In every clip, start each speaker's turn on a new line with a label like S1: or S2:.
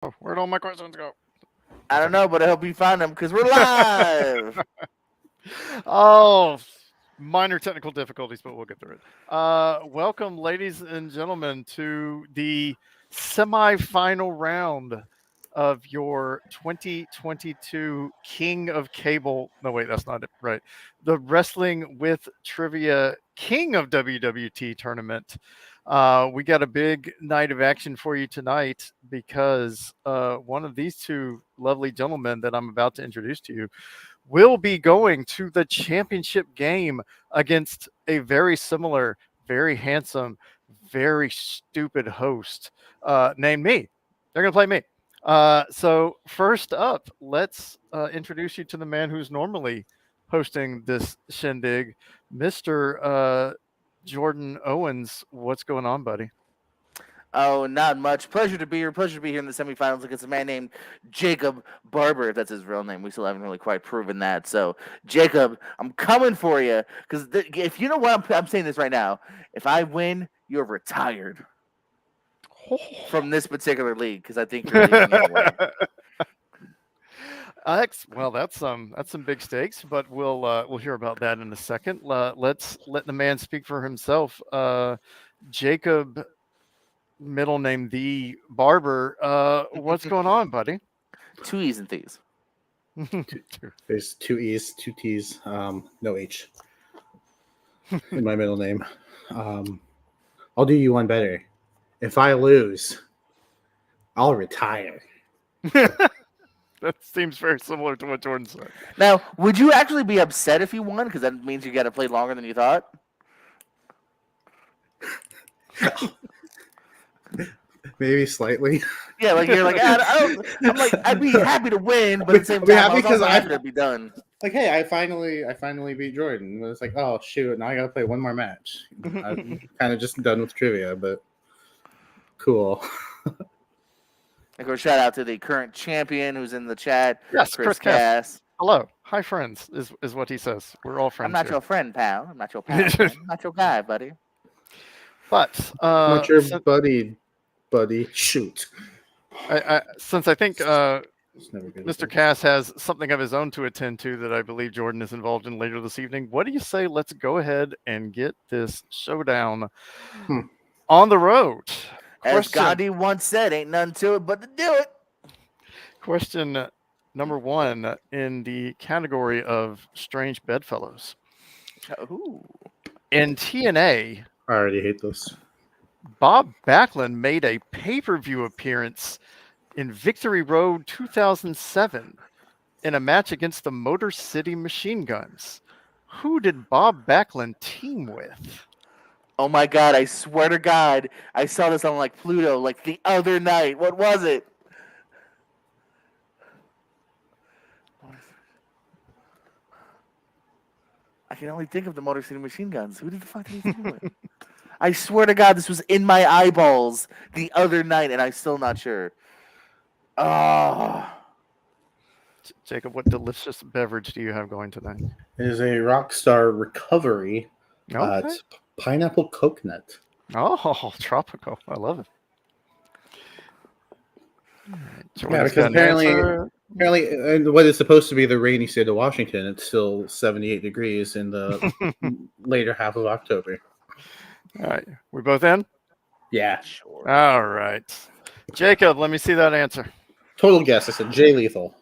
S1: Oh, where'd all my questions go?
S2: I
S1: That's
S2: don't
S1: okay.
S2: know, but I hope you found them because we're live.
S1: Oh, minor technical difficulties, but we'll get through it. Welcome, ladies and gentlemen, to the semifinal round of your 2022 King of Cable. No, wait, that's not it. Right. The Wrestling with Trivia King of WWT tournament. We got a big night of action for you tonight because one of these two lovely gentlemen that I'm about to introduce to you will be going to the championship game against a very similar, very handsome, very stupid host named me. They're going to play me. So, first up, let's introduce you to the man who's normally hosting this shindig, Mr. Jordan Owens. What's going on, buddy?
S2: Oh, not much. Pleasure to be here. Pleasure to be here in the semifinals against a man named Jacob Barber, if that's his real name. We still haven't really quite proven that. So, Jacob, I'm coming for you because if you know what, I'm saying this right now. If I win, you're retired from this particular league because I think you're leaving anyway.
S1: Well, that's some big stakes, but we'll hear about that in a second. Let's let the man speak for himself. Jacob, middle name the Barber. What's going on, buddy?
S2: Two E's and Th's.
S3: There's two E's, two T's, no H in my middle name. I'll do you one better. If I lose, I'll retire.
S1: That seems very similar to what Jordan said.
S2: Now, would you actually be upset if you won? Because that means you got to play longer than you thought.
S3: Maybe slightly.
S2: Yeah, like you're like I don't. I'm like I'd be happy to win, but at the same time, I was also happy to be done.
S3: Like, hey, I finally beat Jordan. It's like, oh shoot, now I gotta play one more match. I'm kind of just done with trivia, but cool.
S2: Of course, shout out to the current champion who's in the chat,
S1: Yes,
S2: Chris
S1: Cass.
S2: Cass.
S1: Hello, hi friends is what he says. We're all friends.
S2: I'm not
S1: here.
S2: your friend, pal. I'm not your pal. I'm not your guy, buddy.
S1: But
S3: What's your buddy? Shoot.
S1: Since I think
S3: It's never good.
S1: Mr. Cass has something of his own to attend to that I believe Jordan is involved in later this evening, what do you say? Let's go ahead and get this showdown on the road.
S2: As Gandhi once said, ain't nothing to it but to do it.
S1: Question number one in the category of strange bedfellows.
S2: Ooh.
S1: In TNA,
S3: I already hate this.
S1: Bob Backlund made a pay-per-view appearance in Victory Road 2007 in a match against the Motor City Machine Guns. Who did Bob Backlund team with?
S2: Oh my God! I swear to God, I saw this on like Pluto like the other night. What was it? I can only think of the Motor City Machine Guns. Who did the fuck did he team with? I swear to God, this was in my eyeballs the other night, and I'm still not sure. Oh.
S1: Jacob, what delicious beverage do you have going tonight?
S3: It is a Rockstar Recovery.
S1: Okay.
S3: It's pineapple coconut.
S1: Oh, tropical. I love it.
S3: Yeah, because apparently, what is supposed to be the rainy state of Washington, it's still 78 degrees in the later half of October.
S1: All right. We both in?
S3: Yeah.
S2: Sure.
S1: All right. Jacob, let me see that answer.
S3: Total guess. I said Jay Lethal.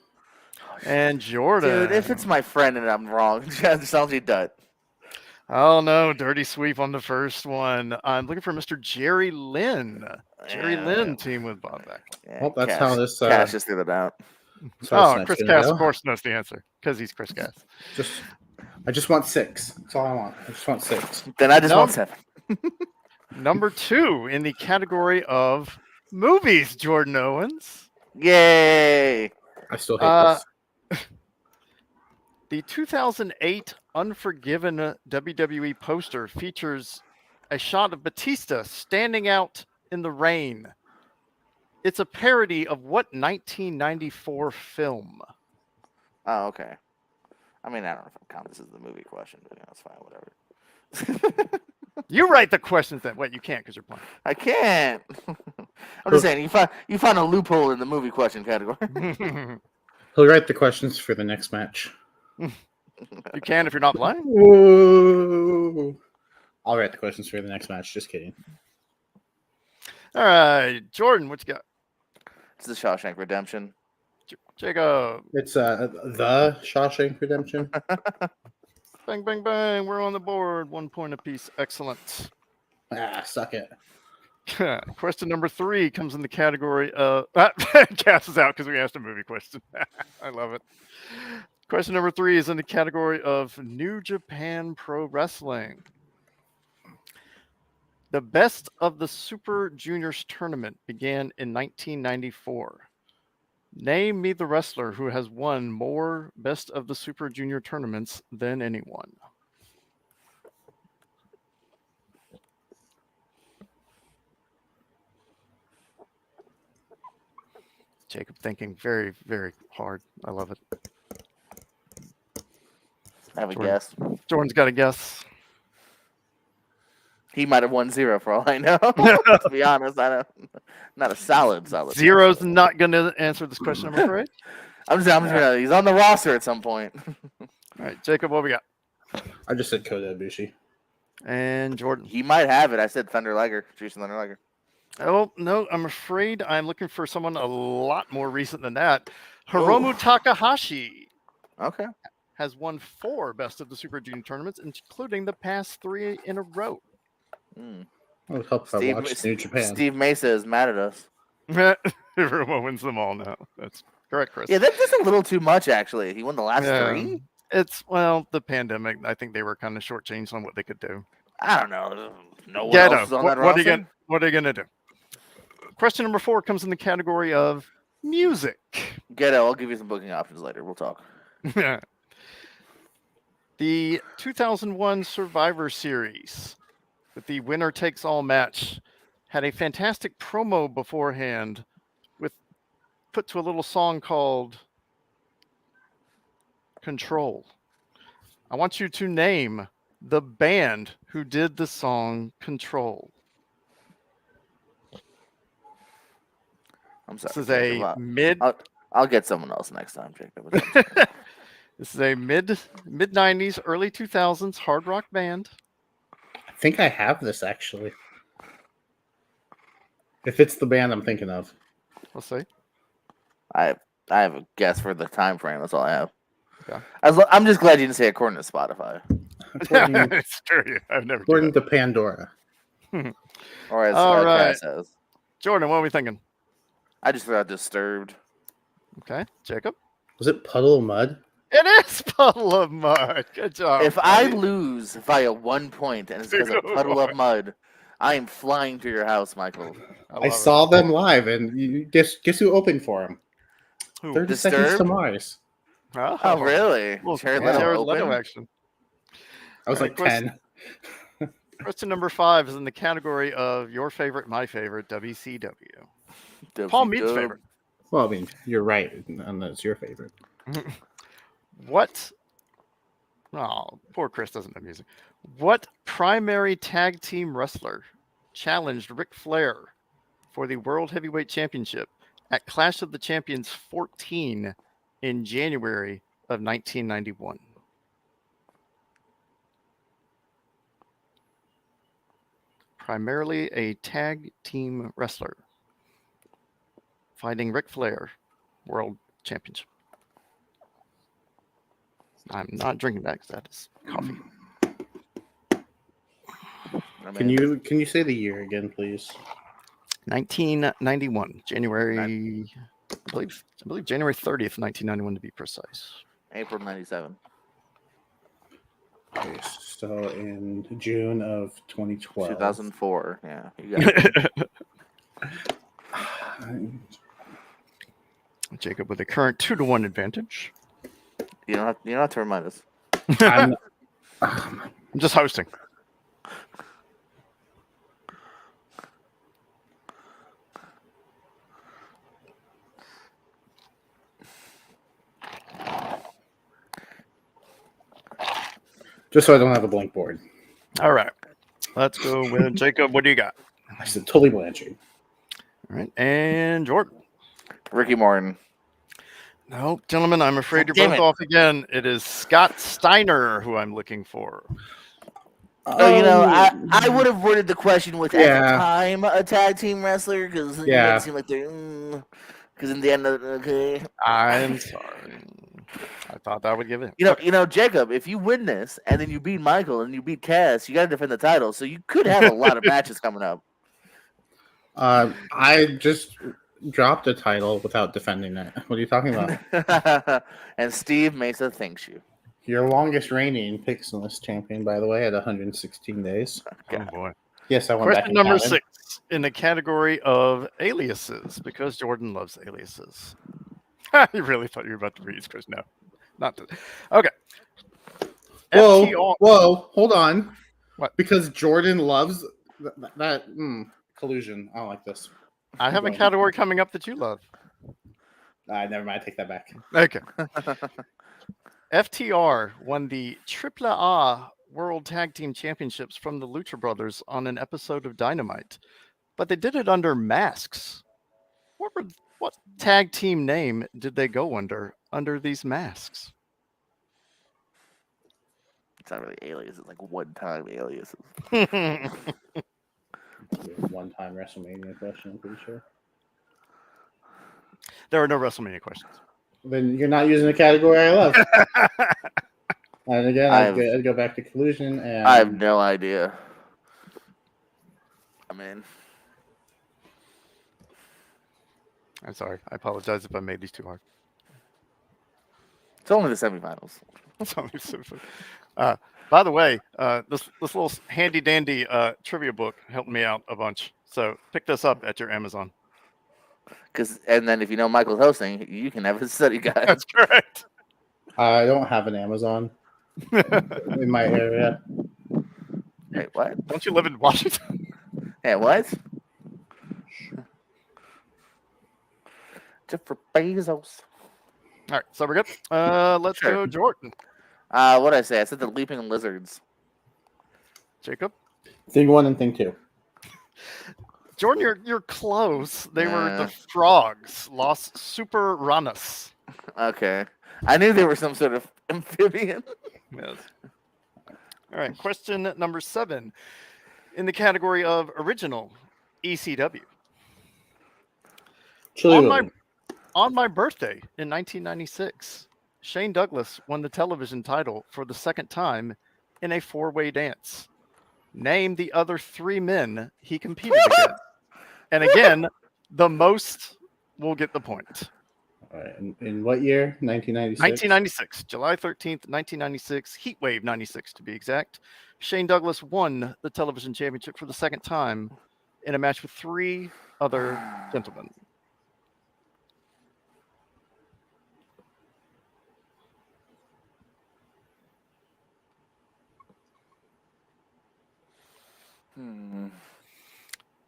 S1: And Jordan.
S2: Dude, if it's my friend and I'm wrong, sounds like that.
S1: Oh, no. Dirty sweep on the first one. I'm looking for Mr. Jerry Lynn. Jerry Lynn team with Bob Backlund.
S2: Yeah,
S3: Well, that's how this.
S2: Cash just threw it out.
S1: Oh, Chris Cass, of course, knows the answer because he's Chris Cass.
S3: I just want 6. That's all I want. I just want 6.
S2: Then I just want 7.
S1: Number 2 in the category of movies, Jordan Owens.
S2: Yay!
S3: I still hate this.
S1: The 2008 Unforgiven WWE poster features a shot of Batista standing out in the rain. It's a parody of what 1994 film?
S2: Oh, okay. I mean, I don't know if I count this as the movie question, but that's fine, whatever.
S1: You write the questions then. Wait, you can't because you're playing.
S2: I can't. I'm just saying, you found a loophole in the movie question category.
S3: He'll write the questions for the next match.
S1: You can if you're not playing.
S3: Whoa. I'll write the questions for the next match. Just kidding.
S1: All right, Jordan, what you got?
S2: It's the Shawshank Redemption.
S1: Jacob.
S3: It's the Shawshank Redemption.
S1: Bang, bang, bang. We're on the board. 1 point apiece. Excellent.
S3: Suck it.
S1: Question number 3 comes in the category of... Cass is out because we asked a movie question. I love it. Question number 3 is in the category of New Japan Pro Wrestling. The Best of the Super Juniors tournament began in 1994. Name me the wrestler who has won more Best of the Super Junior tournaments than anyone. Jacob thinking very, very hard. I love it.
S2: I have a
S1: Jordan.
S2: guess.
S1: Jordan's got a guess.
S2: He might have won 0 for all I know. To be honest, not a solid.
S1: Zero's not going to answer this question, I'm afraid.
S2: I'm just gonna, he's on the roster at some point.
S1: All right, Jacob, what we got?
S3: I just said Kota Ibushi.
S1: And Jordan.
S2: He might have it. I said Thunder Liger, Jason Thunder Liger.
S1: Oh, no, I'm afraid I'm looking for someone a lot more recent than that. Hiromu Takahashi
S2: Okay.
S1: has won 4 Best of the Super Junior tournaments, including the past 3 in a row.
S2: Mm.
S3: It would help if I watched New Japan.
S2: Steve Mesa is mad at us.
S1: Everyone wins them all now. That's correct, Chris.
S2: Yeah, that's a little too much, actually. He won the last 3?
S1: It's, well, the pandemic. I think they were kind of shortchanged on what they could do.
S2: I don't know. No one else is on that roster.
S1: What are you gonna do? Question number 4 comes in the category of music.
S2: Ghetto, I'll give you some booking options later. We'll talk.
S1: The 2001 Survivor Series with the winner takes all match had a fantastic promo beforehand with put to a little song called Control. I want you to name the band who did the song Control.
S2: I'm sorry.
S1: This is a mid.
S2: I'll get someone else next time, Jacob.
S1: This is a mid 90s, early 2000s hard rock band.
S3: I think I have this actually. If it's the band I'm thinking of.
S1: We'll see.
S2: I have a guess for the time frame. That's all I have.
S1: Okay.
S2: I'm just glad you didn't say according to Spotify.
S1: It's true. I've never.
S3: According to Pandora.
S2: Or as
S1: All right.
S2: Cass says.
S1: Jordan, what are we thinking?
S2: I just thought Disturbed.
S1: Okay, Jacob.
S3: Was it Puddle of Mud?
S1: It is Puddle of Mud. Good job.
S2: If I lose via 1 point and it's because of Puddle of Mud, I am flying to your house, Michael.
S3: I saw them live, and you guess who opened for them?
S1: Who?
S3: 30 Seconds to Mars.
S2: Oh, really?
S1: Well,
S2: Jared
S1: Jared
S2: Leto
S1: Leto
S2: open?
S1: action.
S3: I was like 10.
S1: Question number 5 is in the category of your favorite, my favorite, WCW. Paul Mead's favorite.
S3: Well, I mean, you're right, and that's your favorite.
S1: What? Oh, poor Chris doesn't know music. What primary tag team wrestler challenged Ric Flair for the World Heavyweight Championship at Clash of the Champions 14 in January of 1991? Primarily a tag team wrestler fighting Ric Flair, World Championship. I'm not drinking that because that is coffee.
S3: Can you say the year again, please?
S1: 1991, January. I believe January 30th, 1991 to be precise.
S2: April 97.
S3: Okay, so in June of 2012.
S2: 2004. Yeah, you got it.
S1: Jacob with a current 2-1 advantage.
S2: You don't have to remind us.
S1: I'm just hosting.
S3: Just so I don't have a blank board.
S1: All right. Let's go with Jacob. What do you got?
S3: I said Tully Blanchard.
S1: All right, and Jordan.
S2: Ricky Morton.
S1: No, gentlemen, I'm afraid
S2: God
S1: you're
S2: damn
S1: both
S2: it.
S1: off again. It is Scott Steiner who I'm looking for.
S2: Oh, I would have worded the question with at
S3: Yeah.
S2: the time a tag team wrestler because you
S3: Yeah.
S2: make it seem like they're because in the end of okay.
S1: I'm sorry. I thought that would give it.
S2: Jacob, if you win this and then you beat Michael and you beat Cass, you got to defend the title. So you could have a lot of matches coming up.
S3: I just dropped the title without defending it. What are you talking about?
S2: And Steve Mesa thanks you.
S3: Your longest reigning Pixelist champion, by the way, at 116 days.
S1: Oh boy.
S3: Yes, I went back
S1: Question
S3: and
S1: number
S3: counted.
S1: 6 in the category of aliases, because Jordan loves aliases. You really thought you were about to read his question? No, not this. Okay. FTR.
S3: Whoa, hold on.
S1: What?
S3: Because Jordan loves that collusion. I don't like this.
S1: I have a
S3: going.
S1: category coming up that you love.
S3: Never mind. I take that back.
S1: Okay. FTR won the AAA World Tag Team Championships from the Lucha Brothers on an episode of Dynamite, but they did it under masks. What tag team name did they go under these masks?
S2: It's not really aliases, like one-time aliases.
S3: One-time WrestleMania question, I'm pretty sure.
S1: There are no WrestleMania questions.
S3: Then you're not using the category I love. And again, I'd go back to collusion. And
S2: I have no idea. I mean,
S1: I'm sorry. I apologize if I made these too hard.
S2: it's only the semifinals.
S1: That's only so funny. By the way, this little handy dandy trivia book helped me out a bunch. So pick this up at your Amazon.
S2: And then if you know Michael's hosting, you can have his study guide.
S1: That's correct.
S3: I don't have an Amazon in my area.
S2: Hey, what?
S1: Don't you live in Washington?
S2: Hey, what? Just for Bezos.
S1: All right, so we're good. Let's
S2: Sure.
S1: go, Jordan.
S2: What did I say? I said the leaping lizards.
S1: Jacob.
S3: Thing 1 and thing 2.
S1: Jordan, you're close. They were the frogs, Los Superranas.
S2: Okay. I knew they were some sort of amphibian.
S1: Yes. All right, question number 7 in the category of original ECW.
S3: Chili
S1: On my birthday in 1996, Shane Douglas won the television title for the second time in a 4-way dance. Name the other 3 men he competed against. And again, the most will get the point.
S3: All right. In what year? 1996?
S1: 1996, July 13th, 1996, Heatwave 96 to be exact. Shane Douglas won the television championship for the second time in a match with 3 other gentlemen.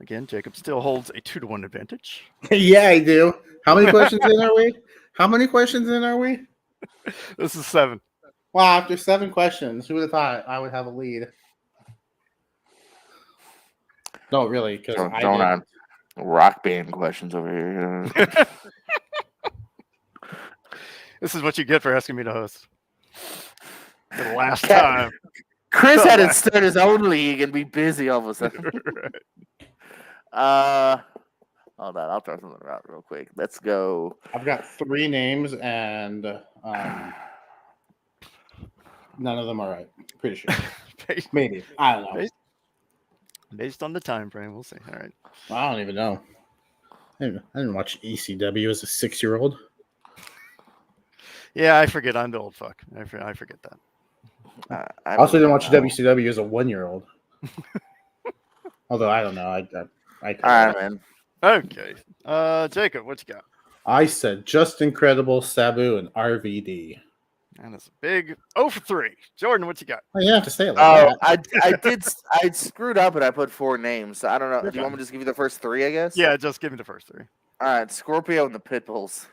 S1: Again, Jacob still holds a 2-1 advantage.
S3: Yeah, I do. How many questions in are we? How many questions in are we?
S1: This is 7.
S3: Wow, after 7 questions, who would have thought I would have a lead? No, really, because I
S2: Throwing
S3: did.
S2: on rock band questions over here.
S1: This is what you get for asking me to host. For the last time.
S2: Chris had to start his own league and be busy all of a sudden. Hold on, I'll throw something out real quick. Let's go.
S3: I've got 3 names and none of them are right. Pretty sure. Maybe. I don't know.
S1: Based on the time frame, we'll see. All right.
S3: I don't even know. I didn't watch ECW as a 6-year-old.
S1: Yeah, I forget. I'm the old fuck. I forget that.
S3: I also didn't watch WCW as a 1-year-old. Although I don't know. I
S2: all right, man.
S1: Okay. Jacob, what you got?
S3: I said Just Incredible, Sabu, and RVD.
S1: And it's a big 0 for 3. Jordan, what you got?
S3: Oh, you don't have to say it like
S2: that. I screwed up and I put 4 names. So I don't know. Do you want me to just give you the first 3, I guess?
S1: Yeah, just give me the first 3.
S2: All right, Scorpio and the Pitbulls.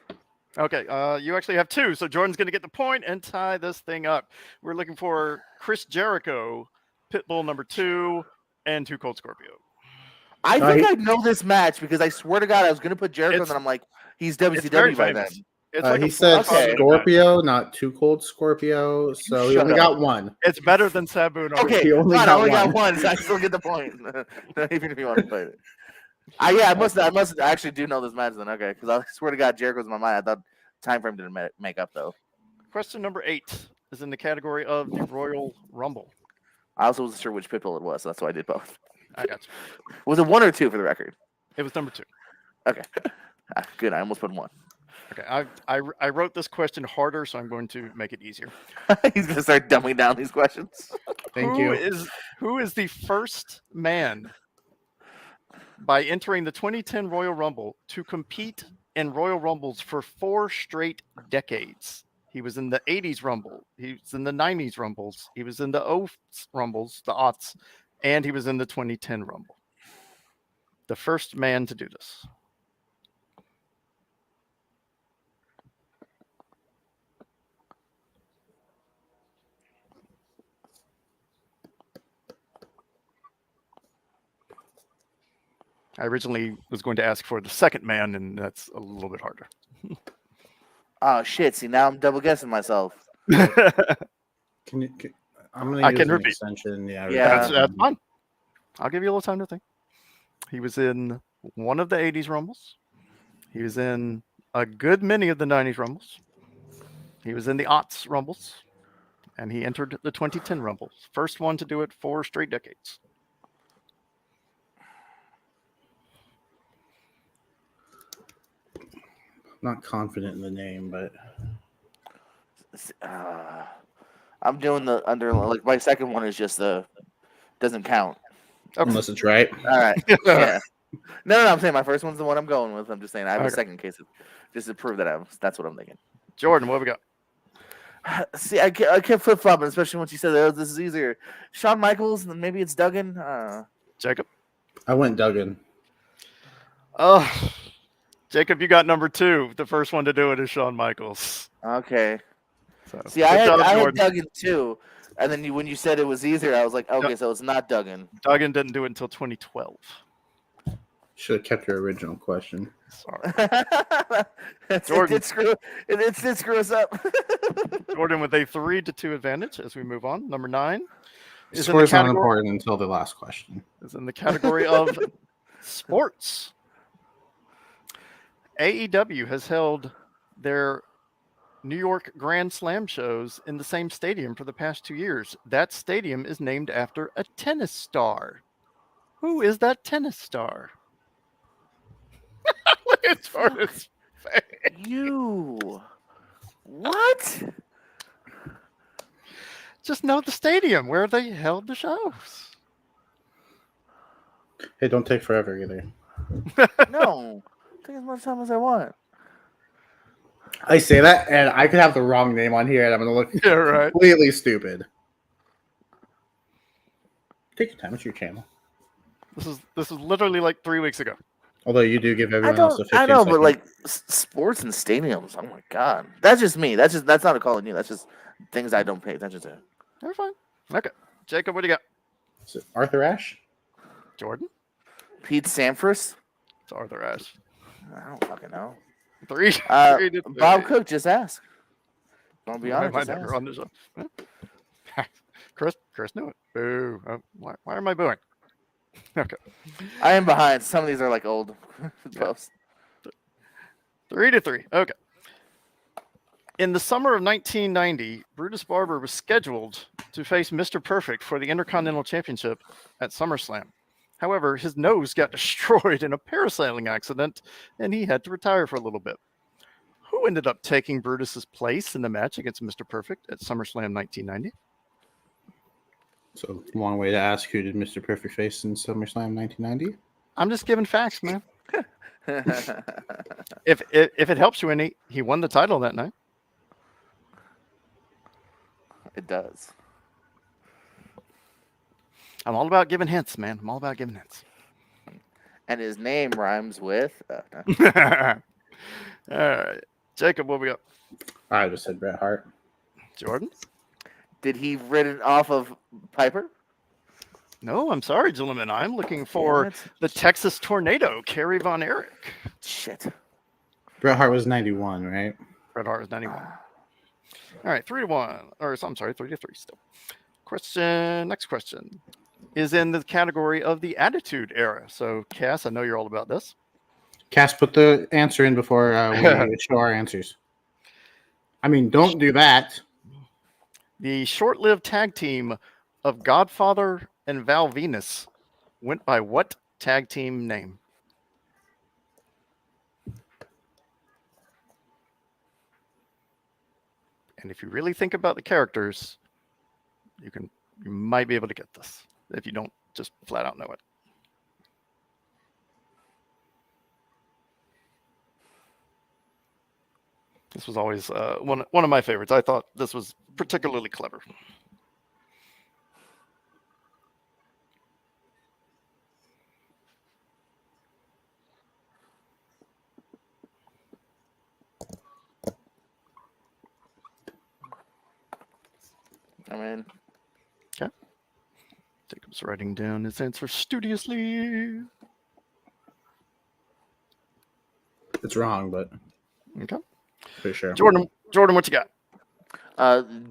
S1: Okay, you actually have 2, so Jordan's going to get the point and tie this thing up. We're looking for Chris Jericho, Pitbull number 2, and Too Cold Scorpio.
S2: I think I know this match because I swear to God I was going to put Jericho, and then I'm like, he's
S1: very
S2: WCW by then.
S1: famous. It's like
S3: he
S1: a
S3: said
S1: 4 or 5 minute match.
S3: Scorpio, not Too Cold Scorpio. So he
S2: shut
S3: only
S2: up.
S3: got one.
S1: It's better than Sabu and
S2: Okay,
S3: He only
S2: fine, I
S3: got
S2: only got
S3: one.
S2: one, so I still get the point. Even if you want to play it. I must actually do know this match then. Okay, because I swear to God, Jericho's in my mind. I thought time frame didn't make up though.
S1: Question number 8 is in the category of the Royal Rumble.
S2: I also wasn't sure which Pitbull it was, so that's why I did both.
S1: I got you.
S2: Was it 1 or 2 for the record?
S1: It was number 2.
S2: Okay, good. I almost put 1.
S1: Okay, I wrote this question harder, so I'm going to make it easier.
S2: He's gonna start dumbing down these questions.
S3: Thank you.
S1: Who is the first man by entering the 2010 Royal Rumble to compete in Royal Rumbles for 4 straight decades? He was in the 80s Rumble. He was in the 90s Rumbles. He was in the 0s Rumbles, the aughts, and he was in the 2010 Rumble. The first man to do this. I originally was going to ask for the second man, and that's a little bit harder.
S2: Oh shit! See, now I'm double guessing myself.
S3: I'm gonna
S1: I
S3: use
S1: can
S3: an
S1: repeat.
S3: extension. Yeah,
S1: That's fine. I'll give you a little time to think. He was in one of the 80s Rumbles. He was in a good many of the 90s Rumbles. He was in the aughts Rumbles. And he entered the 2010 Rumbles. First one to do it 4 straight decades.
S3: Not confident in the name, but
S2: I'm doing the under. Like my second one is just doesn't count.
S1: Okay.
S3: unless it's right.
S2: All right. Yeah. No. I'm saying my first one's the one I'm going with. I'm just saying I have a second case just to prove that that's what I'm thinking.
S1: Jordan, what we got?
S2: See, I kept flip flopping, especially once you said this is easier. Shawn Michaels, and then maybe it's Duggan.
S1: Jacob?
S3: I went Duggan.
S1: Oh, Jacob, you got number 2. The first one to do it is Shawn Michaels.
S2: Okay.
S1: So,
S2: See, I had
S1: Jordan.
S2: Duggan too, and then when you said it was easier, I was like, okay, so it's not Duggan.
S1: Duggan didn't do it until 2012.
S3: Should have kept your original question.
S1: Sorry.
S2: Jordan. It did screw us up.
S1: Jordan with a 3-2 advantage as we move on. Number 9 is
S3: Score's not important until the last question.
S1: Is in the category of sports. AEW has held their New York Grand Slam shows in the same stadium for the past 2 years. That stadium is named after a tennis star. Who is that tennis star? Look at Jordan's face.
S2: You. What?
S1: Just know the stadium where they held the shows.
S3: Hey, don't take forever either.
S2: No. Take as much time as I want.
S3: I say that, and I could have the wrong name on here, and I'm going to look completely stupid. Take your time. It's your channel.
S1: This is literally like 3 weeks ago.
S3: Although you do give everyone else a 15
S2: I know,
S3: second.
S2: but like sports and stadiums, oh my god, that's just me. That's not a call on you. That's just things I don't pay attention to.
S1: You're fine. Okay, Jacob, what do you got?
S3: Is it Arthur Ashe?
S1: Jordan?
S2: Pete Sampras?
S1: It's Arthur Ashe.
S2: I don't fucking know.
S1: 3.
S2: Bob Cook, just ask. Don't be honest.
S1: Just ask. On the show. Chris knew it. Boo. Why am I booing? Okay.
S2: I am behind. Some of these are like old posts.
S1: 3-3. Okay. In the summer of 1990, Brutus Barber was scheduled to face Mr. Perfect for the Intercontinental Championship at SummerSlam. However, his nose got destroyed in a parasailing accident, and he had to retire for a little bit. Who ended up taking Brutus's place in the match against Mr. Perfect at SummerSlam 1990?
S3: So, long way to ask, who did Mr. Perfect face in SummerSlam 1990?
S1: I'm just giving facts, man. If it helps you any, he won the title that night.
S2: It does.
S1: I'm all about giving hints, man. I'm all about giving hints.
S2: And his name rhymes with.
S1: All right, Jacob, what we got?
S3: I just said Bret Hart.
S1: Jordan?
S2: Did he ridden off of Piper?
S1: No, I'm sorry, gentlemen. I'm looking
S2: Damn
S1: for
S2: it.
S1: the Texas Tornado, Kerry Von Erich.
S2: Shit.
S3: Bret Hart was 91, right?
S1: Bret Hart is 91. All right, 3-1. Or I'm sorry, 3-3 still. Next question is in the category of the Attitude Era. So, Cass, I know you're all about this.
S3: Cass, put the answer in before we show our answers. I mean, don't do that.
S1: The short-lived tag team of Godfather and Val Venus went by what tag team name? And if you really think about the characters, you might be able to get this if you don't just flat out know it. This was always one of my favorites. I thought this was particularly clever.
S2: I mean,
S1: Jacob's writing down his answer studiously.
S3: It's wrong, but
S1: Okay.
S3: pretty sure.
S1: Jordan, what you got?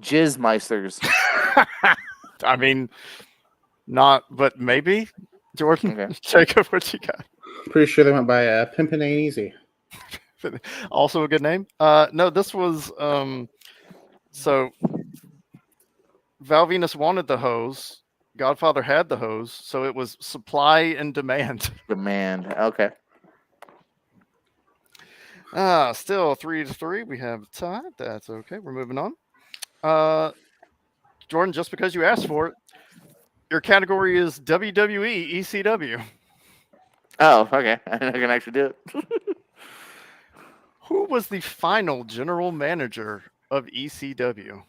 S2: Jizzmeisters.
S1: I mean, not, but maybe. Jordan,
S2: Okay.
S1: Jacob, what you got?
S3: Pretty sure they went by Pimpin' Ain't Easy.
S1: Also a good name. No, this was so Val Venus wanted the hose. Godfather had the hose, so it was supply and demand.
S2: Demand. Okay.
S1: Still 3-3. We have tied. That's okay. We're moving on. Jordan, just because you asked for it, your category is WWE ECW.
S2: Oh, okay. I can actually do it.
S1: Who was the final general manager of ECW?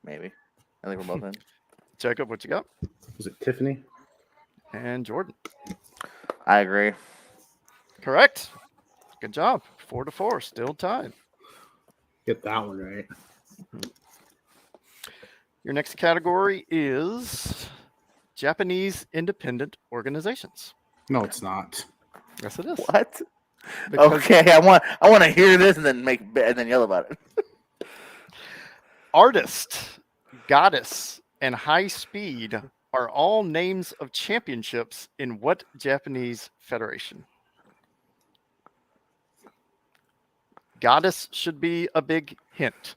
S2: Maybe. I think we're both in.
S1: Jacob, what you got?
S3: Was it Tiffany?
S1: And Jordan.
S2: I agree.
S1: Correct. Good job. 4-4. Still tied.
S3: Get that one right.
S1: Your next category is Japanese independent organizations.
S3: No, it's not.
S1: Yes, it is.
S2: What?
S1: Because
S2: Okay, I want to hear this and then yell about it.
S1: Artist, Goddess, and High Speed are all names of championships in what Japanese federation? Goddess should be a big hint.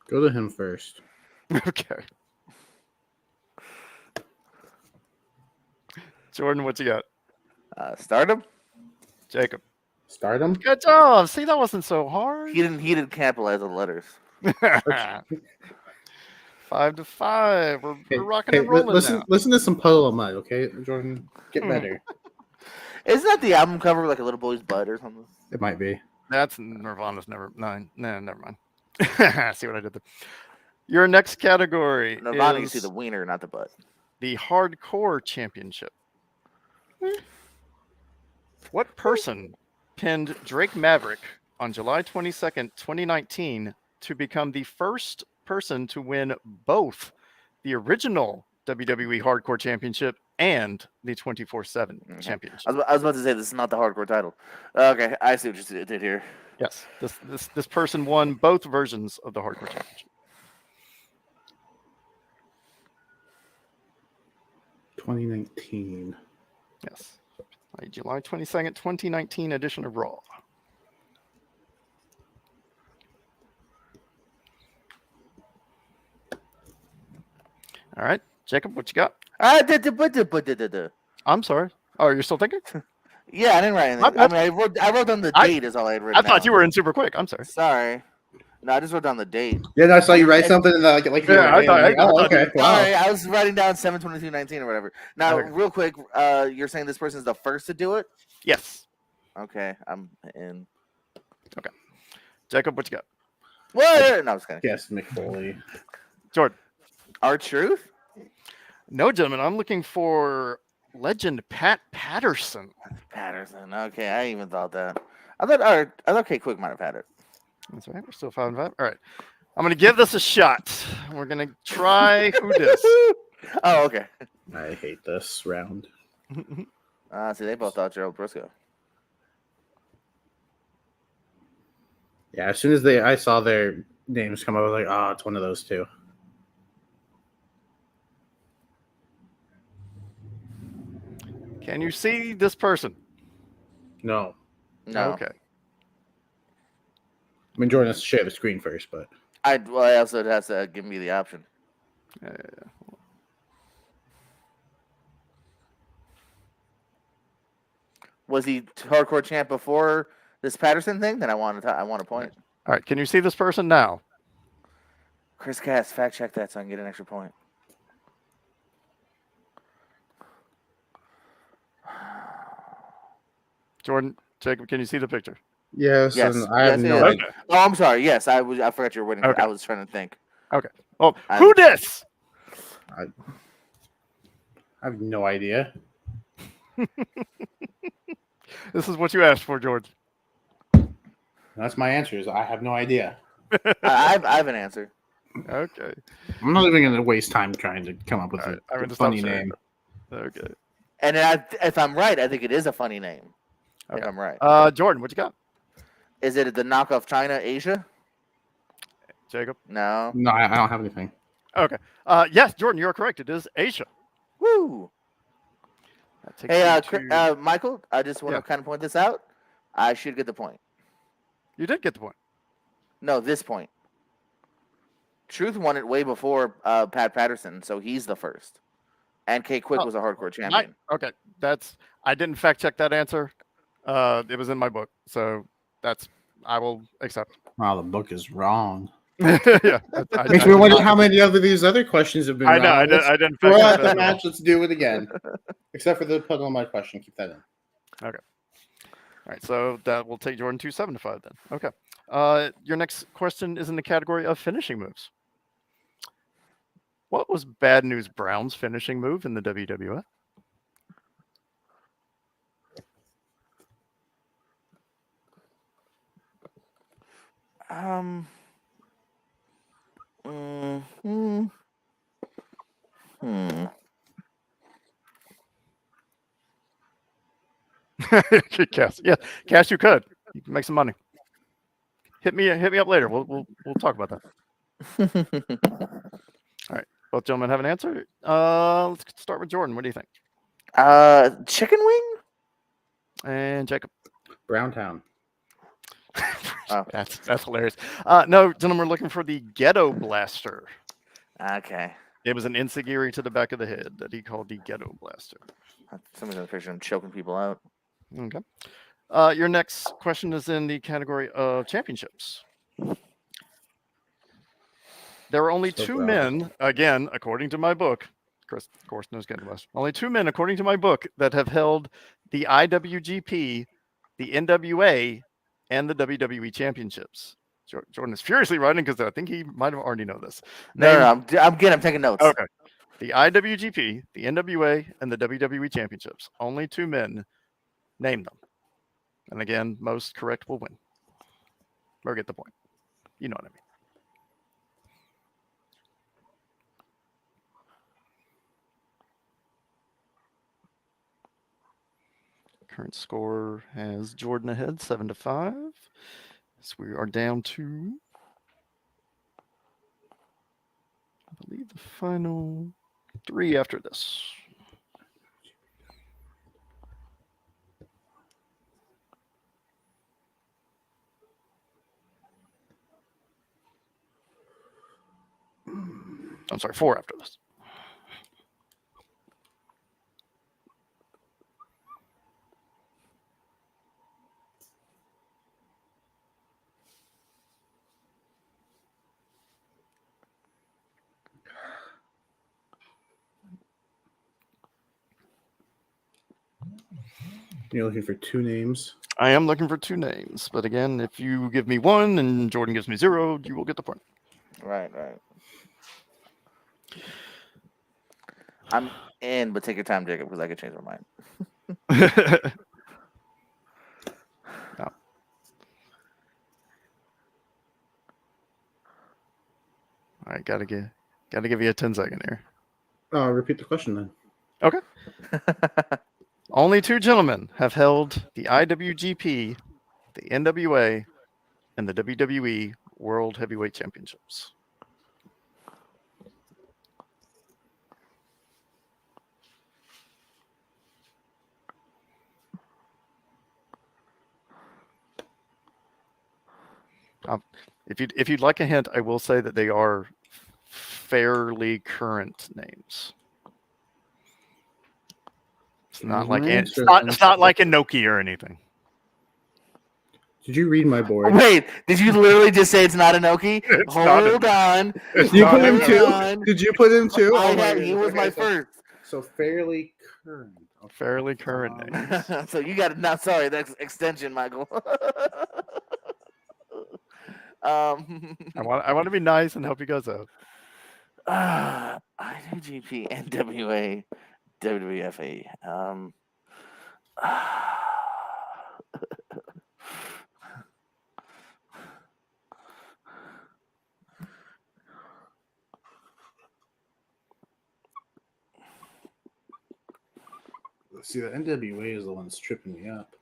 S3: Go to him first.
S1: Okay. Jordan, what you got?
S2: Stardom.
S1: Jacob.
S3: Stardom?
S1: Good job. See, that wasn't so hard.
S2: He didn't capitalize on the letters.
S1: 5-5. We're rocking and rolling now.
S3: listen to some Puddle of Mud, okay, Jordan? Get better.
S2: Isn't that the album cover with like a little boy's butt or something?
S3: It might be.
S1: That's Nirvana's never mind. Nah, never mind. See what I did there. Your next category
S2: Nirvana, you
S1: is
S2: see the wiener, not the butt.
S1: the Hardcore Championship. What person pinned Drake Maverick on July 22nd, 2019 to become the first person to win both the original WWE Hardcore Championship and the 24/7 Championship?
S2: I was about to say this is not the hardcore title. Okay, I see what you did here.
S1: Yes, this person won both versions of the Hardcore Championship.
S3: 2019.
S1: Yes, July 22nd, 2019 edition of Raw. All right, Jacob, what you got? I'm sorry. Oh, you're still thinking?
S2: Yeah, I didn't write anything. I wrote down the date is all I had written.
S1: I thought you were in super quick. I'm sorry.
S2: Sorry. No, I just wrote down the date.
S3: Yeah, no, I saw you write something and like
S1: Yeah, I thought-
S3: oh, okay. Wow.
S2: Sorry, I was writing down 7/22/19 or whatever. Now,
S1: Okay.
S2: real quick, you're saying this person's the first to do it?
S1: Yes.
S2: Okay, I'm in.
S1: Jacob, what you got?
S2: What? No, I'm just kidding.
S3: Yes, Mick Foley.
S1: Jordan.
S2: R-Truth?
S1: No, gentlemen. I'm looking for Legend Pat Patterson.
S2: Patterson. Okay, I even thought that. I thought K Quick might have had it.
S1: That's right. We're still 5-5. All right. I'm going to give this a shot. We're going to try who dis.
S2: Oh, okay.
S3: I hate this round.
S2: See, they both thought Gerald Briscoe.
S3: Yeah, as soon as I saw their names come up, I was like, oh, it's one of those two.
S1: Can you see this person?
S3: No.
S2: No.
S1: Okay.
S3: I mean, Jordan has to share the screen first, but
S2: I also it has to give me the option. Was he hardcore champ before this Patterson thing? Then I want a point.
S1: All right. Can you see this person now?
S2: Chris Cass, fact check that so I can get an extra point.
S1: Jordan, Jacob, can you see the picture?
S3: yes,
S2: Yes.
S3: and I have
S2: Yes,
S3: no
S2: it is.
S3: idea.
S2: Oh, I'm sorry. Yes, I forgot you were waiting.
S1: Okay.
S2: I was trying to think.
S1: Oh,
S2: I-
S1: who dis?
S3: I have no idea.
S1: This is what you asked for, George.
S3: That's my answer. Is I have no idea.
S2: I have an answer.
S1: Okay.
S3: I'm not even going to waste time trying to come up with
S1: All right, I'm
S3: a
S1: gonna stop
S3: funny
S1: sharing.
S3: name.
S1: Okay.
S2: And if I'm right, I think it is a funny name. If
S1: Okay.
S2: I'm right.
S1: Jordan, what you got?
S2: Is it the knockoff China Asia?
S1: Jacob?
S2: No.
S3: No, I don't have anything.
S1: Okay. Yes, Jordan, you're correct. It is Asia.
S2: Woo.
S1: That takes
S2: Hey,
S1: you to-
S2: Michael, I just want
S1: Yeah.
S2: to kind of point this out. I should get the point.
S1: you did get the point.
S2: No, this point. Truth won it way before Pat Patterson, so he's the first. And K Quick
S1: Oh,
S2: was a hardcore champion.
S1: Okay. I didn't fact check that answer. It was in my book, so I will accept.
S3: Wow, the book is wrong.
S1: Yeah.
S3: Makes me wonder how many of these other questions have been
S1: I know.
S3: wrong.
S1: I didn't
S3: Throw
S1: fact
S3: out
S1: check
S3: the
S1: that.
S3: match. Let's do it again. Except for the puddle on my question. Keep that in.
S1: All right, so that will take Jordan to 7-5 then. Okay. Your next question is in the category of finishing moves. What was Bad News Brown's finishing move in the WWF? Cass, yeah, Cass, you could. You can make some money. Hit me up later. We'll talk about that. All right, both gentlemen have an answer. Let's start with Jordan. What do you think?
S2: Chicken wing?
S1: And Jacob.
S3: Browntown.
S2: Oh.
S1: That's hilarious. No, gentlemen, we're looking for the Ghetto Blaster.
S2: Okay.
S1: It was an insigiri to the back of the head that he called the Ghetto Blaster.
S2: Somebody's got a picture of him choking people out.
S1: Okay. Your next question is in the category of championships. There are only
S3: So
S1: two
S3: proud.
S1: men, again, according to my book. Chris, of course, knows Ghetto Blaster. Only two men, according to my book, that have held the IWGP, the NWA, and the WWE championships. Jordan is furiously writing because I think he might have already known this.
S2: No, I'm taking notes.
S1: Okay. The IWGP, the NWA, and the WWE championships. Only two men. Name them. And again, most correct will win. Or get the point. You know what I mean. Current score has Jordan ahead, 7-5. So we are down to, I believe, the final 3 after this. I'm sorry, 4 after this.
S3: You're looking for two names.
S1: I am looking for 2 names, but again, if you give me 1 and Jordan gives me 0, you will get the point.
S2: Right. but take your time, Jacob, because I could change my mind.
S1: No. All right, gotta give you a 10-second here.
S3: Repeat the question then.
S1: Okay. Only 2 gentlemen have held the IWGP, the NWA, and the WWE World Heavyweight Championships. If you'd like a hint, I will say that they are fairly current names. It's not like it's not like Inoki or anything.
S3: Did you read my board?
S2: Wait, did you literally just say it's not Inoki? Hold on.
S3: You put him 2? Did you put him 2?
S2: He was my first.
S3: So fairly current. Okay.
S1: Fairly current names.
S2: So you got it. Not sorry, that's extension, Michael.
S1: I want to be nice and help you guys out.
S2: IWGP, NWA, WWFA.
S3: See, the NWA is the one that's tripping me up.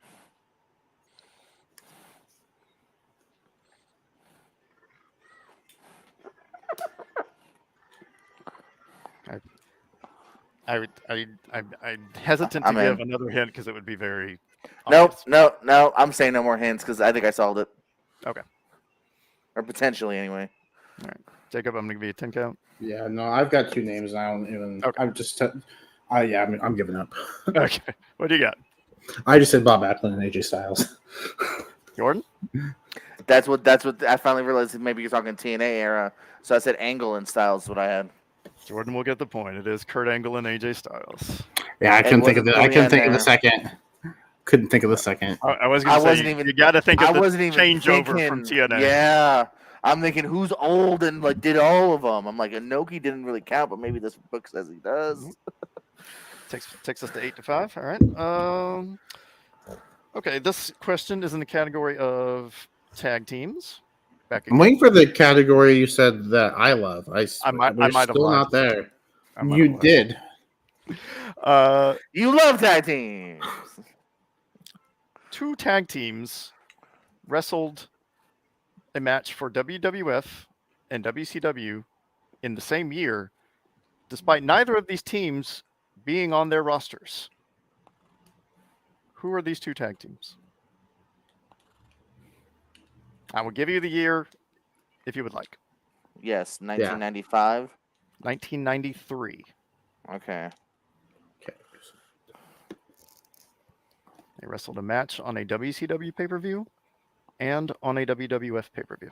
S1: I'm hesitant to give another hint because it would be very
S2: obvious. No. I'm saying no more hints because I think I solved it.
S1: Okay.
S2: Or potentially, anyway.
S1: All right, Jacob, I'm gonna give you a 10 count.
S3: Yeah, no, I've got 2 names. And I don't even. Okay. I'm just. I'm giving up.
S1: Okay. What do you got?
S3: I just said Bob Backlund and AJ Styles.
S1: Jordan?
S2: That's what I finally realized. Maybe you're talking TNA era. So I said Angle and Styles is what I had.
S1: Jordan will get the point. It is Kurt Angle and AJ Styles.
S3: Yeah, I couldn't think of the second. Couldn't think of the second.
S1: I was going to say, you got to think of the changeover from TNA.
S2: Yeah. I'm thinking who's old and like did all of them. I'm like, Inoki didn't really count, but maybe this book says he does.
S1: Takes us to 8-5. All right. Okay, this question is in the category of tag teams.
S3: I'm waiting for the category you said that I love. I might have still
S1: lied.
S3: Not there. You did.
S2: You love tag teams.
S1: 2 tag teams wrestled a match for WWF and WCW in the same year, despite neither of these teams being on their rosters. Who are these 2 tag teams? I will give you the year if you would like.
S2: Yes, 1995.
S1: 1993.
S2: Okay.
S1: They wrestled a match on a WCW pay-per-view and on a WWF pay-per-view.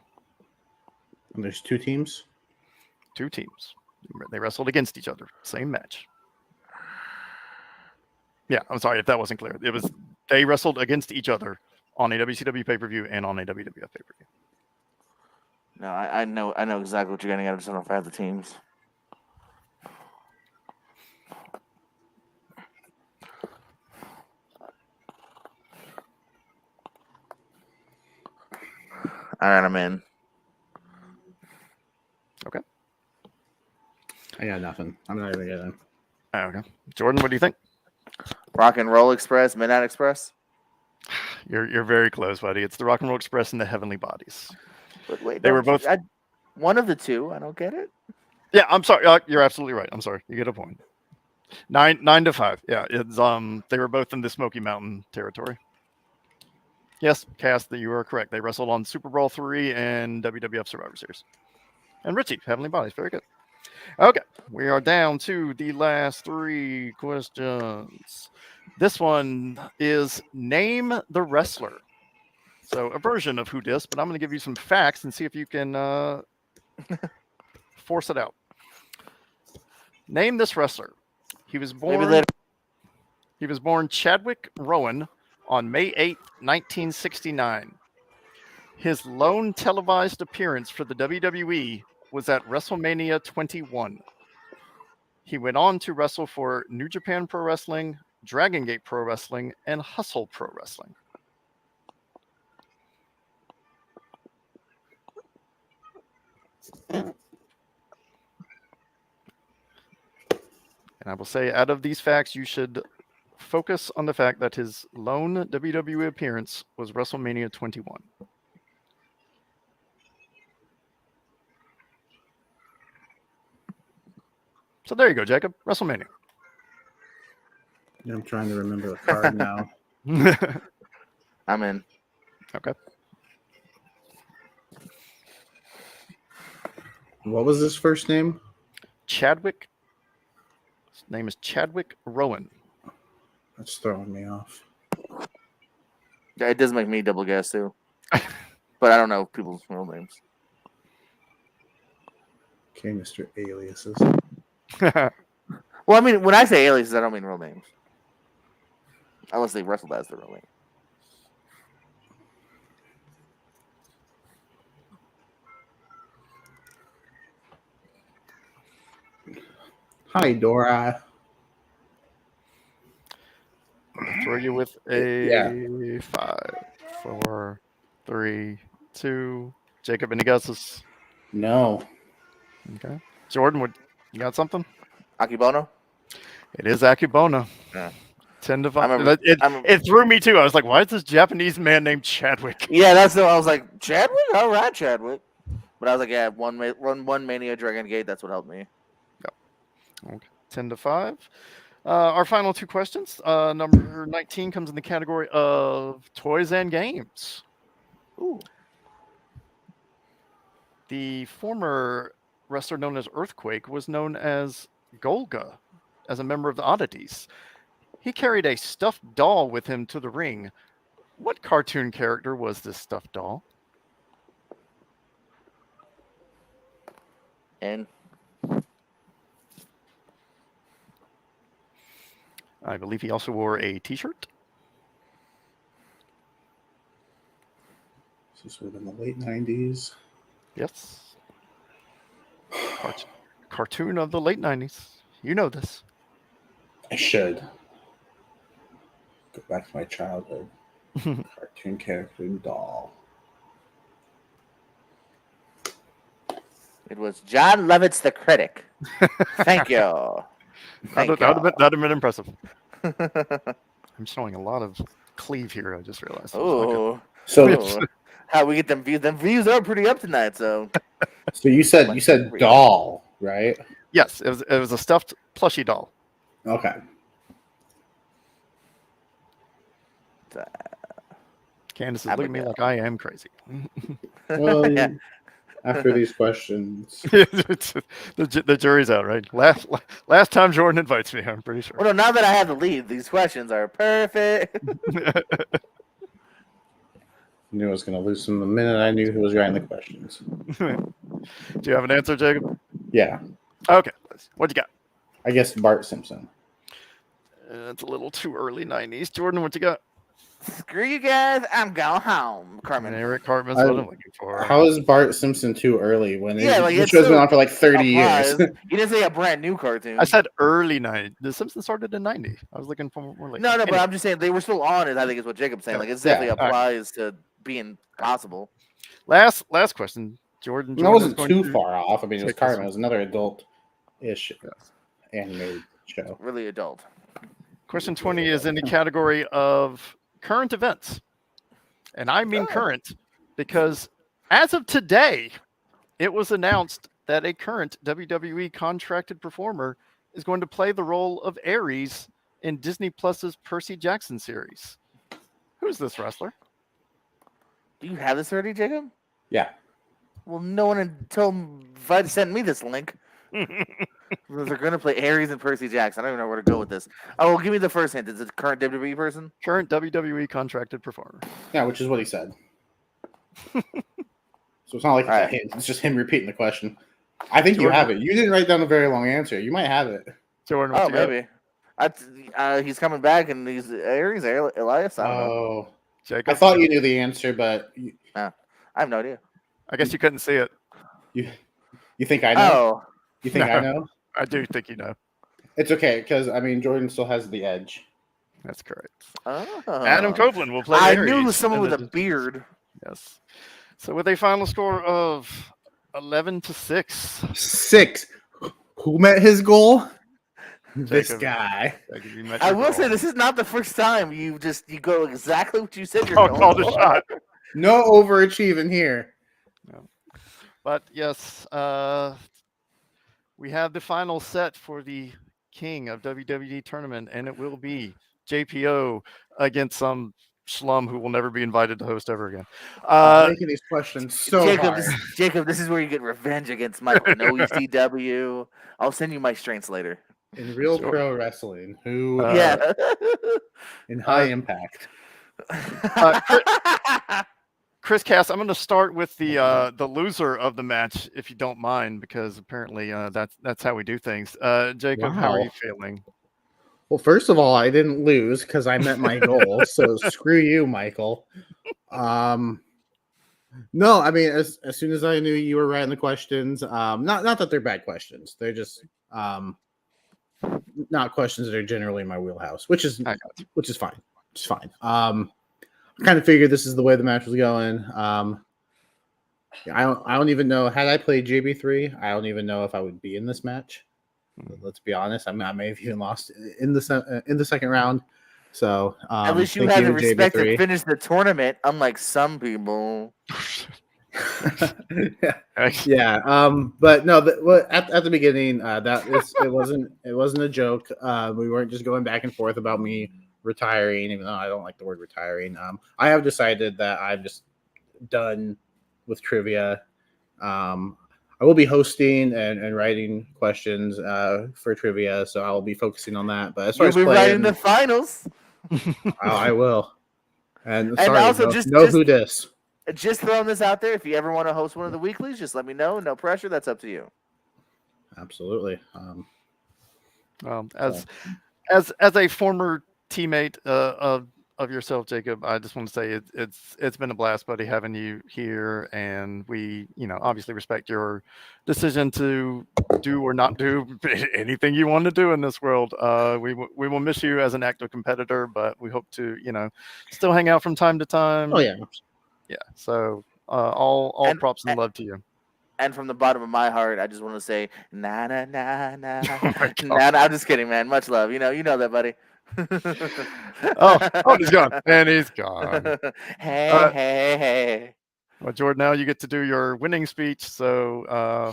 S3: And there's 2 teams?
S1: 2 teams. They wrestled against each other. Same match. Yeah, I'm sorry if that wasn't clear. They wrestled against each other on a WCW pay-per-view and on a WWF pay-per-view.
S2: No, I know exactly what you're getting at. I just don't know if I have the teams. All right, I'm in.
S1: Okay.
S3: I got nothing. I'm not even getting.
S1: Okay. Jordan, what do you think?
S2: Rock and Roll Express, Midnight Express.
S1: You're very close, buddy. It's the Rock and Roll Express and the Heavenly Bodies.
S2: But wait,
S1: they were both
S2: one of the 2. I don't get it.
S1: Yeah, I'm sorry. You're absolutely right. I'm sorry. You get a point. 9-5. Yeah, it's they were both in the Smoky Mountain territory. Yes, Cass, that you are correct. They wrestled on Super Brawl 3 and WWF Survivor Series. And Richie, Heavenly Bodies, very good. Okay, we are down to the last 3 questions. This one is name the wrestler. So a version of Who Dis, but I'm going to give you some facts and see if you can force it out. Name this wrestler. He was born Chadwick Rowan on May 8, 1969. His lone televised appearance for the WWE was at WrestleMania 21. He went on to wrestle for New Japan Pro Wrestling, Dragon Gate Pro Wrestling, and Hustle Pro Wrestling. And I will say, out of these facts, you should focus on the fact that his lone WWE appearance was WrestleMania 21. So there you go, Jacob. WrestleMania.
S3: I'm trying to remember the card now.
S2: I'm in.
S1: Okay.
S3: What was his first name?
S1: Chadwick. His name is Chadwick Rowan.
S3: That's throwing me off.
S2: Yeah, it does make me double guess too. But I don't know people's real names.
S3: Okay, Mr. Aliases.
S2: Well, I mean, when I say aliases, I don't mean real names. Unless they wrestled as their real name.
S3: Hi, Dora.
S1: Throw you with a 5, 4, 3, 2. Jacob, any guesses?
S3: No.
S1: Okay. Jordan, you got something?
S2: Akibono?
S1: It is Akibona.
S2: Yeah.
S1: 10 to 5.
S2: remember-
S1: It threw me too. I was like, why is this Japanese man named Chadwick?
S2: Yeah, that's the. I was like, Chadwick? All right, Chadwick. But I was like, yeah, one Mania Dragon Gate. That's what helped me.
S1: Okay. 10 to 5. Our final two questions. Number 19 comes in the category of toys and games.
S2: Ooh.
S1: The former wrestler known as Earthquake was known as Golga as a member of the Oddities. He carried a stuffed doll with him to the ring. What cartoon character was this stuffed doll?
S2: And
S1: I believe he also wore a t-shirt.
S3: This would have been the late 90s.
S1: Yes. Cartoon of the late 90s. You know this.
S3: I should go back to my childhood. Cartoon character doll.
S2: it was John Lovitz the Critic. Thank you.
S1: That would have been impressive. I'm showing a lot of cleave here, I just realized.
S2: Oh.
S3: So,
S2: How we get them views? Them views are pretty up tonight. So
S3: you said doll, right?
S1: Yes, it was a stuffed plushie doll.
S3: Okay.
S1: Candace is looking at me like I am crazy.
S3: Well,
S2: Yeah.
S3: after these questions,
S1: the jury's out, right? Last time Jordan invites me, I'm pretty sure.
S2: Well, no, now that I have the lead, these questions are perfect.
S3: knew I was going to lose him the minute I knew who was writing the questions.
S1: Do you have an answer, Jacob?
S3: Yeah.
S1: Okay. What you got?
S3: I guess Bart Simpson.
S1: It's a little too early 90s. Jordan, what you got?
S2: Screw you guys. I'm going home. Carmen.
S1: Eric Cartman's what I'm looking for.
S3: How is Bart Simpson too early when the
S2: it's
S3: show's been on for like 30 years?
S2: You didn't say a brand new cartoon.
S1: I said early 90s. The Simpsons started in 90. I was looking for more late.
S2: No,
S1: Anyway.
S2: but I'm just saying they were still on it. I think is what Jacob's saying. Like it definitely applies to being possible.
S1: Last question, Jordan.
S3: That wasn't too far off. I mean, it was Cartman. It was another adult-ish animated show.
S2: Really adult.
S1: Question 20 is in the category of current events. And I mean current because as of today, it was announced that a current WWE contracted performer is going to play the role of Ares in Disney Plus's Percy Jackson series. Who's this wrestler?
S2: Do you have this already, Jacob?
S3: Yeah.
S2: Well, no one until Vud sent me this link. They're going to play Ares and Percy Jackson. I don't even know where to go with this. Oh, well, give me the first hint. Is it a current WWE person?
S1: Current WWE contracted performer.
S3: Yeah, which is what he said. So it's not like it's a hint. It's just him repeating the question. I think you have it. You didn't write down a very long answer. You might have it.
S1: Jordan,
S2: oh, maybe. He's coming back, and he's Ares, Elias. I don't know.
S1: Jacob?
S3: I thought you knew the answer, but
S2: I have no idea.
S1: I guess you couldn't see it.
S3: You think I know?
S2: Oh,
S3: You think I know?
S1: I do think you know.
S3: It's okay because I mean Jordan still has the edge.
S1: That's correct.
S2: Oh.
S1: Adam Copeland will play
S2: I
S1: Aries.
S2: knew it was someone
S1: in
S2: with
S1: the-
S2: a beard.
S1: Yes. So with a final score of 11-6.
S3: 6. Who met his goal? This
S1: Jacob.
S3: guy.
S1: Jacob, you met
S2: I
S1: your
S2: will
S1: goal.
S2: say this is not the first time you go exactly what you said you're
S1: Oh,
S2: going
S1: called a
S2: for.
S1: shot.
S3: No overachieving here.
S1: But yes, we have the final set for the King of WWE tournament, and it will be JPO against some schlum who will never be invited to host ever again.
S3: I'm making these questions so
S2: Jacob,
S3: hard.
S2: Jacob, this is where you get revenge against Michael. No ECW. I'll send you my strengths later.
S3: In real
S1: Sure.
S3: pro wrestling, who
S2: Yeah.
S3: in high impact.
S1: Chris Cass, I'm going to start with the loser of the match, if you don't mind, because apparently that's how we do things. Jacob, how are
S3: Wow.
S1: you feeling?
S3: Well, first of all, I didn't lose because I met my goal. So screw you, Michael. No, I mean, as soon as I knew you were writing the questions, not that they're bad questions. They're just not questions that are generally in my wheelhouse, which is fine. It's fine. I kind of figured this is the way the match was going. I don't even know, had I played JB3, I don't even know if I would be in this match. Let's be honest. I may have even lost in the second round. So
S2: at least you had the respect to finish the tournament, unlike some people.
S3: Yeah. But no. At the beginning, it wasn't a joke. We weren't just going back and forth about me retiring, even though I don't like the word retiring. I have decided that I'm just done with trivia. I will be hosting and writing questions for trivia, so I'll be focusing on that. But as far
S2: You'll
S3: as
S2: be
S3: playing,
S2: writing the finals.
S3: I will. And
S2: And
S3: sorry,
S2: also
S3: who dis.
S2: Just throwing this out there. If you ever want to host one of the weeklies, just let me know. No pressure. That's up to you.
S3: Absolutely.
S1: As a former teammate of yourself, Jacob, I just want to say it's been a blast, buddy, having you here, and we obviously respect your decision to do or not do anything you want to do in this world. We will miss you as an active competitor, but we hope to still hang out from time to time.
S3: Oh yeah.
S1: Yeah. So all props and love to you.
S2: And from the bottom of my heart, I just want to say, nah, nah, nah, nah.
S1: Oh my God.
S2: Nah, I'm just kidding, man. Much love. You know that, buddy.
S1: He's gone. And he's gone.
S2: Hey.
S1: Well, Jordan, now you get to do your winning speech. So,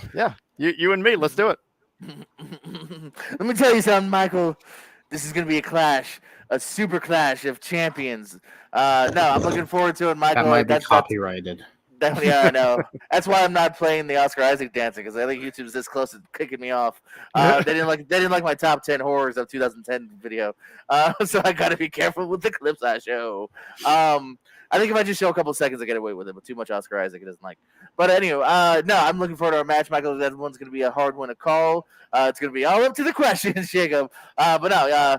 S1: you and me, let's do it.
S2: Let me tell you something, Michael. This is going to be a super clash of champions. No, I'm looking forward to it, Michael.
S3: That might be copyrighted.
S2: Yeah, I know. That's why I'm not playing the Oscar Isaac dancing, because I think YouTube's this close to kicking me off. They didn't like my top 10 horrors of 2010 video, so I got to be careful with the clips I show. I think if I just show a couple seconds, I get away with it, but too much Oscar Isaac, it doesn't like. But anyway, no, I'm looking forward to our match, Michael. That one's going to be a hard one to call. It's going to be all up to the questions, Jacob. But no,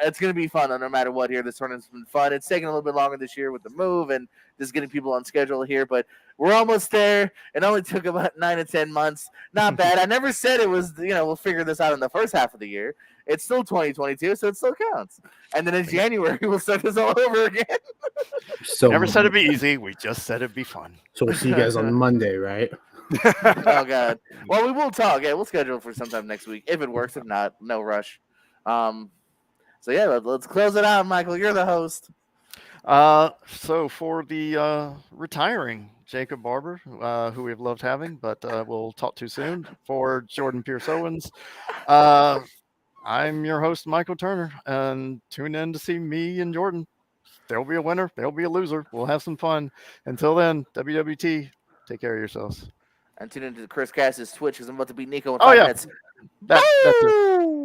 S2: it's going to be fun no matter what here. This tournament's been fun. It's taking a little bit longer this year with the move and just getting people on schedule here, but we're almost there. It only took about 9 to 10 months. Not bad. I never said it was, we'll figure this out in the first half of the year. It's still 2022, so it still counts. And then in January, we'll start this all over again.
S3: So
S1: never said it'd be easy. We just said it'd be fun.
S3: So we'll see you guys on Monday, right?
S2: Oh, God. Well, we will talk. Yeah, we'll schedule for sometime next week. If it works. If not, no rush. So, yeah, let's close it out, Michael. You're the host.
S1: So for the retiring Jacob Barber, who we've loved having, but we'll talk too soon, for Jordan Pierce Owens, I'm your host, Michael Turner, and tune in to see me and Jordan. There'll be a winner. There'll be a loser. We'll have some fun. Until then, WWT, take care of yourselves.
S2: And tune into Chris Cass's Twitch, because I'm about to beat Nico in 5 minutes.
S1: That's it.